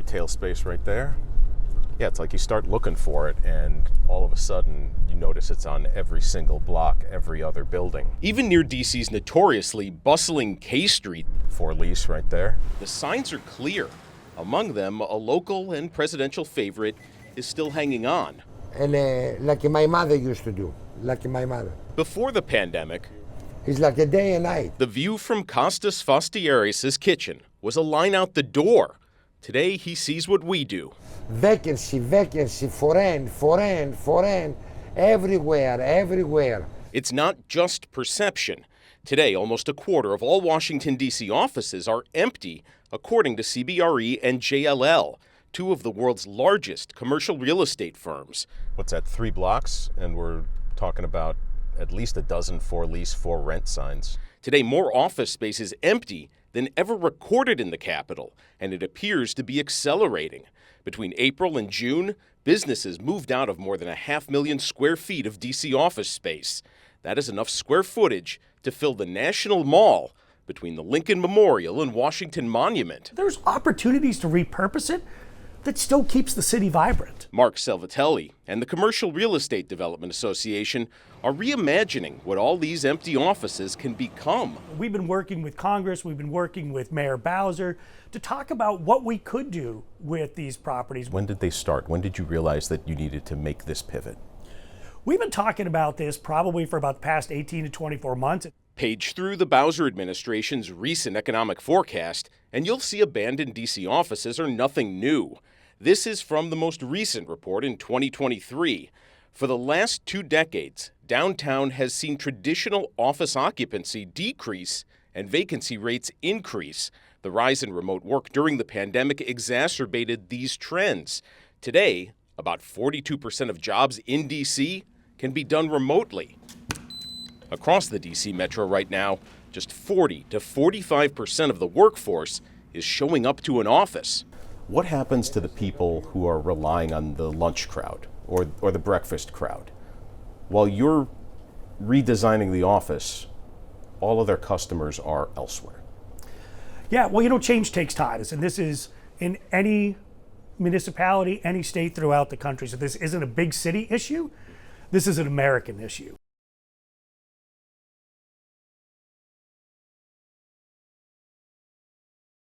retail space right there. Yeah, it's like you start looking for it and all of a sudden you notice it's on every single block, every other building. Even near DC's notoriously bustling K Street, For lease right there. the signs are clear. Among them, a local and presidential favorite is still hanging on. And like my mother used to do, like my mother. Before the pandemic, It's like a day and night. the view from Costas Fastieris' kitchen was a line out the door. Today, he sees what we do. Vacancy, foreign, everywhere. It's not just perception. Today, almost a quarter of all Washington, D.C. offices are empty, according to CBRE and JLL, two of the world's largest commercial real estate firms. What's that, 3 blocks? And we're talking about at least a dozen for lease, for rent signs. Today, more office space is empty than ever recorded in the capital, and it appears to be accelerating. Between April and June, businesses moved out of more than 500,000 square feet of D.C. office space. That is enough square footage to fill the National Mall between the Lincoln Memorial and Washington Monument. There's opportunities to repurpose it that still keeps the city vibrant. Mark Salvatelli and the Commercial Real Estate Development Association are reimagining what all these empty offices can become. We've been working with Congress, we've been working with Mayor Bowser to talk about what we could do with these properties. When did they start? When did you realize that you needed to make this pivot? We've been talking about this probably for about the past 18 to 24 months. Page through the Bowser administration's recent economic forecast, and you'll see abandoned D.C. offices are nothing new. This is from the most recent report in 2023. For the last 2 decades, downtown has seen traditional office occupancy decrease and vacancy rates increase. The rise in remote work during the pandemic exacerbated these trends. Today, about 42% of jobs in D.C. can be done remotely. Across the D.C. metro right now, just 40 to 45% of the workforce is showing up to an office. What happens to the people who are relying on the lunch crowd or the breakfast crowd? While you're redesigning the office, all of their customers are elsewhere. Yeah, well, change takes time. And this is in any municipality, any state throughout the country. So this isn't a big city issue. This is an American issue.